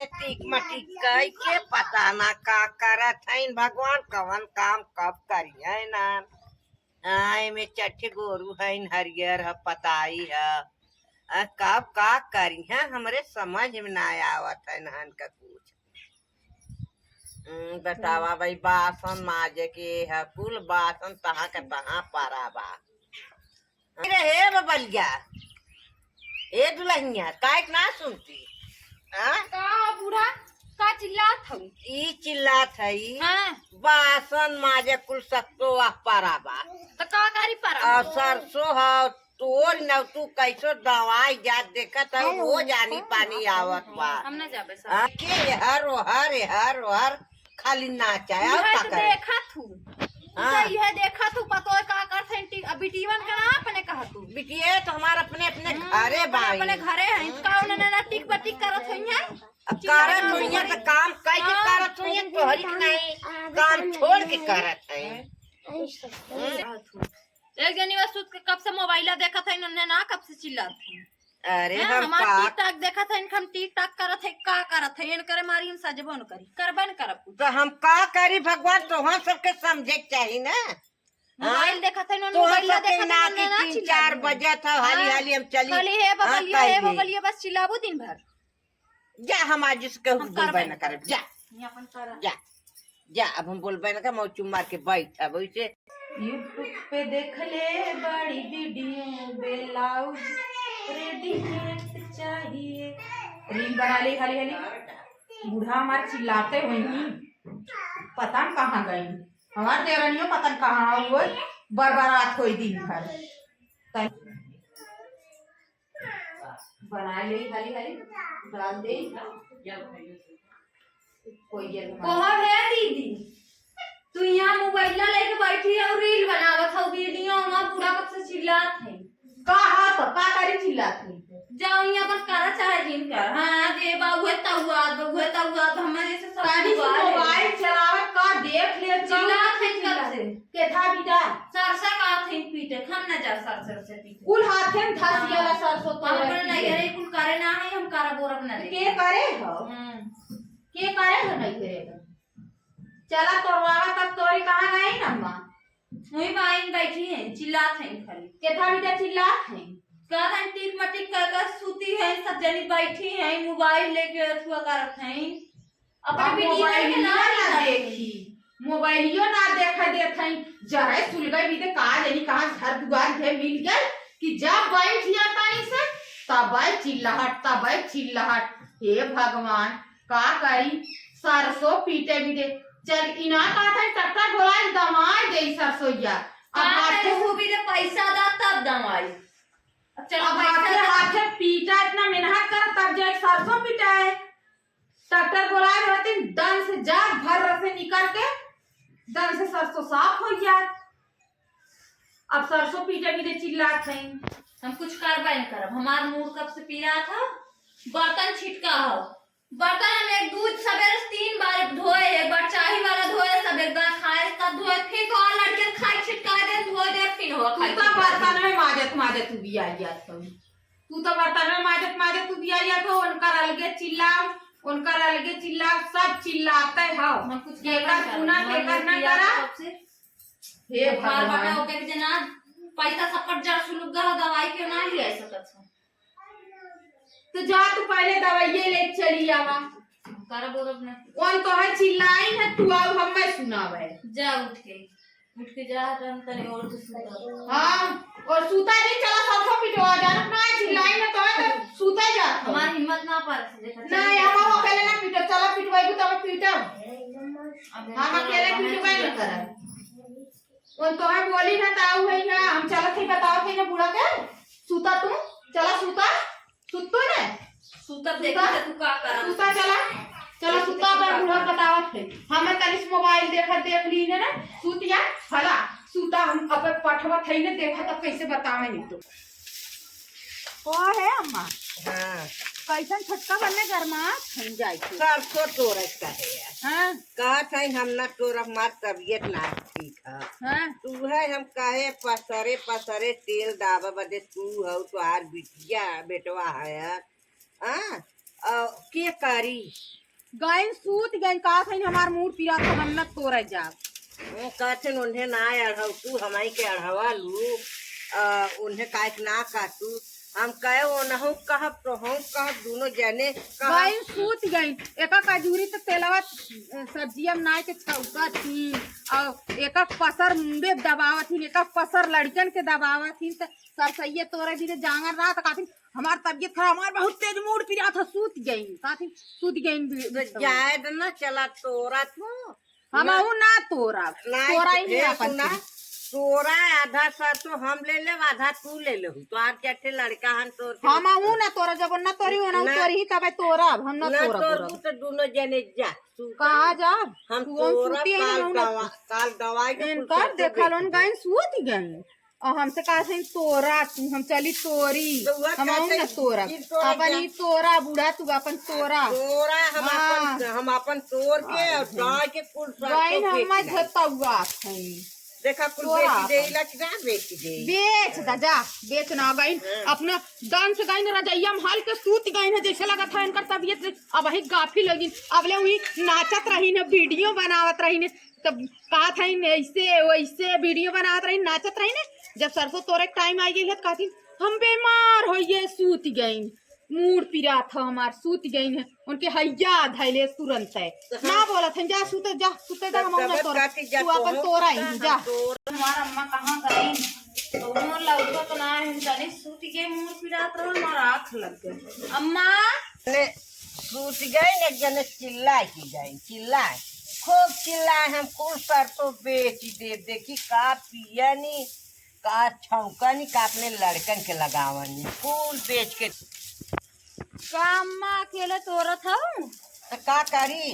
टिक मटिक कई के पता ना का करत है भगवान कवन काम कब करिए ना। आय में चट्टे गोरू है हरियर है पताई है। कब का करी है हमरे समझ में ना आवत है नहन का कुछ। बतावा भाई बासन माजे के है कुल बासन तहाँ का तहाँ पारा बा। अरे हे बबलिया ए दुल्हनिया काहे ना सुनती का बूढ़ा का चिल्लात हऊ? ई चिल्लात हई हाँ बासन माजे कुल सत्तो पारा बा। तो का करी पर और सरसों है तोर न तू कैसो दवाई जात देखत है वो जानी पानी आवत बा। हम ना जाबे सब के हर खाली नाचाय और यह का तो करे। देखा तू हाँ। यह देखा तू पतो का करथे अभी टीवन का ना अपने कहा तू बिटिया तो हमारा अपने अपने घरे बाई अपने घरे हैं का उन्होंने ना टिक बटिक करत होई है। करत हुई तो काम कई के करत हुई तो हरी के नहीं काम छोड़ के करत है। एक जनी वस्तु के कब से मोबाइल देखा था इन्होंने ना कब से चिल्लात थे। अरे हम हमार का टिकटॉक देखा था इनकम टिकटॉक करत है का करत है इन करे मारी हम सजबो न करी करबे न करब तो हम का करी भगवान तो हम सबके समझे के चाहिए ना। मोबाइल देखा था इन्होंने तो मोबाइल हम देखा ना था कि ना 3-4 बजे था हाली हाली हम चली। खाली है बबलिया बस चिल्लाबू दिन भर जा हम आज इसके हम बोलबे करबै न करे जा अपन कर जा जा अब हम बोलबे न कर मौचू मार के बैठ अब वैसे यूट्यूब पे देख ले बड़ी वीडियो ब्लाउज रेडीमेड चाहिए रील बना ले खाली खाली बूढ़ा हमारे चिल्लाते वही पता न कहाँ गई हमारे देवरानियों पता न कहाँ हुए बरबरात हुई दिन भर बना ले खाली खाली डाल दे कोई कहाँ है दीदी तू यहाँ मोबाइल लेके बैठी है और रील बनावत हौ वीडियो वहां पूरा कब से चिल्लात है कहा तो का करी चिल्लात है जाओ यहाँ पर करा चाहे जिन कर हां जे बाबू तहुआ तो हमें जैसे सब मोबाइल चलावत का देख ले चिल्लात है कब से के था बेटा सरसा का थे पीटे हम ना जा सरसा से पीटे कुल हाथे में धस गेला सरसों तो हम नहीं करे कुल करे ना है हम करा बोरब ना के करे हो के करे हो नहीं करेगा चला तोड़वावा तब तोरी कहाँ गई ना माँ वही बाइन बैठी है चिल्लात है खाली केथा बेटा चिल्लात है का था टिक मटिक कर सूती है सब जनी बैठी है मोबाइल लेके अथवा करत है अपने वीडियो के ना देखी मोबाइलियो ना देखा देत है जरे सुल गई भी का जनी कहां घर दुआर के मिल गई कि जब बैठ जाता से तब चिल्लाहट हे भगवान का करी सरसों पीटे बीटे चल इना का था टट्टा गोलाई दमाई दे सरसोइया अब हाथे खूबी दे पैसा दा तब दमाई अब चल पैसा हाथे पीटा इतना मेहनत कर तब जाए सरसों पीटाए टट्टा गोलाई रहती दन से जाग भर से निकल के दन से सरसों साफ हो जाए अब सरसों पीटे भी दे चिल्लात हैं हम कुछ करबे नहीं करब हमार मूड कब से पीरा था बर्तन छिटका हो बर्तन हम एक दूध सवेरे 3 बार धोए एक बार चाही वाला धोए सब एक बार खाए का धोए फिर तो और लड़के खाए छिटका दे धो दे फिर हो खाए तू तो बर्तन में माजत तू भी आ गया तू तो बर्तन में माजत तू भी आ गया तो उनका अलगे चिल्लाओ सब चिल्लाते हो हम कुछ केकर सुना केकर ना करा हे भगवान ओके के जना पैसा सपट जड़ सुलग दवाई के ना ले सकत तो जा तू पहले दवाइये ले चली आवा कर बोलब ना कौन तो है चिल्लाई है तू अब हमें सुनावे जा उठ के जा हम तने और तो सुता हां और सूता नहीं चला सबको पिटवा जाना ना चिल्लाई ना तो सूता जा हमारी हिम्मत ना पर से देखा नहीं हम अकेले ना पिटो चला पिटवाई तो पीटो हम अकेले पिटवाई ना करा कौन तो है बोली ना ताऊ है ना हम चला थे बताओ थे ना बुढ़ा के सूता तू चला सूता सुतो ने सूता देखा तू का कर सूता चला सूता पर बुढ़ा बतावत है हमें तनिस मोबाइल देख ली ने ना सूतिया हला सूता हम अब पठवा थई ने देखा तो कैसे बतावे नहीं तो को है अम्मा हां कैसन छटका बनने गरमा खन जाई सरसों तोरत का है हां कहत है हम ना तोरब मार तबियत ना ठीक है हां तू है हम काहे पसरे तेल दावा बदे तू हो तो आर बिटिया बेटवा है हां के कारी गैन सूत गैन का थईन हमार मूड पिया था हम न तोरे जा वो कहते उन्हें ना अढ़ाऊ तू हमारी के अढ़ावा लू उन्हें काय ना काटू हम कहे वो न हूँ कहब तो हूँ कहब दोनों जने गैन सूत गैन एका कजूरी तो तेलवा सब्जिया में नाय के छौका थी और एका पसर मुंडे दबावत थी एका पसर लड़कन के दबावत थी तो सरसैये तोरे भी जांगर रात काफी हमार तबियत खराब हमार बहुत तेज मूड पिया था सूत गई काफी सूत गई जाए ना चला तोरा तू हम ना तोरा तोरा ही नहीं अपन तोरा आधा सर तो हम ले ले आधा तू ले ले तो आज चट्टे लड़का हम तोर हम ना तोरा जब ना तोरी होना तोरी ही तब तोरा हम ना तोरा तोर तो दोनों जने जा कहाँ जा हम तोरा काल दवाई इनकर देखा लोन गए सूत गए और हमसे कहा से तोरा तू हम चली तोरी हम ना तोरा अपन ही तोरा बूढ़ा तू अपन तोरा तोरा हम अपन तोर के और गाय के कुल हम झता हुआ देखा कुल बेच देला कि ना बेच दे बेच दा जा बेच ना गई अपना दान से गई रजैया में हाल के सूत गई है जैसे लगा था इनकर तबियत अब वही गाफी लगी अब ले वही नाचत रही ने वीडियो बनावत रही ने तब कहा था ऐसे वैसे वीडियो बनावत रही नाचत रही ने जब सरसों तोरे टाइम आई गई है तो कहती हम बीमार हो ये सूत गई मूड पिरा था हमार सूत गई है उनके हैया धैले तुरंत है ना बोला था जा सूते जा हम तोरा तू अपन तोरा ही जा हमारा अम्मा कहाँ गई दोनों लौका तो ना हम जाने सूत गए मूड पिरा था हमारा आँख लग गई अम्मा सूत गए एक जने चिल्लाए खूब चिल्लाए हम कुल सरसों बेच दे देखी का पिया नी का छौका नी का अपने लड़कन के लगावनी फूल बेच के अम्मा अकेले तोरा था तो का करी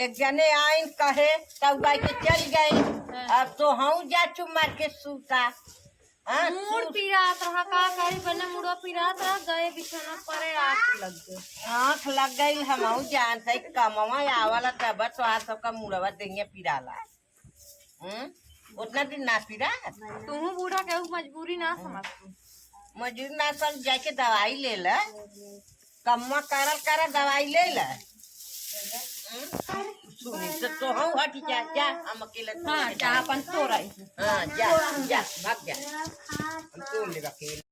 एक जने आइन कहे तब गाय के चल गई अब तो हम जा चुप मार के सूता मूड पीरा था का करी बने मुड़ो पीरा था गए बिछना परे आँख लग गई हम जानते कमवा आवाला तब तो आज सबका मुड़वा देंगे पिराला उतना दिन ना पिरा तू बूढ़ा के मजबूरी ना समझ मजूर ना सब जाके दवाई ले ल कम्मा करल दवाई ले ल सुनी तो हम हट जा हम अकेले हाँ जा अपन तोरा हाँ जा भाग जा हम तो ले अकेले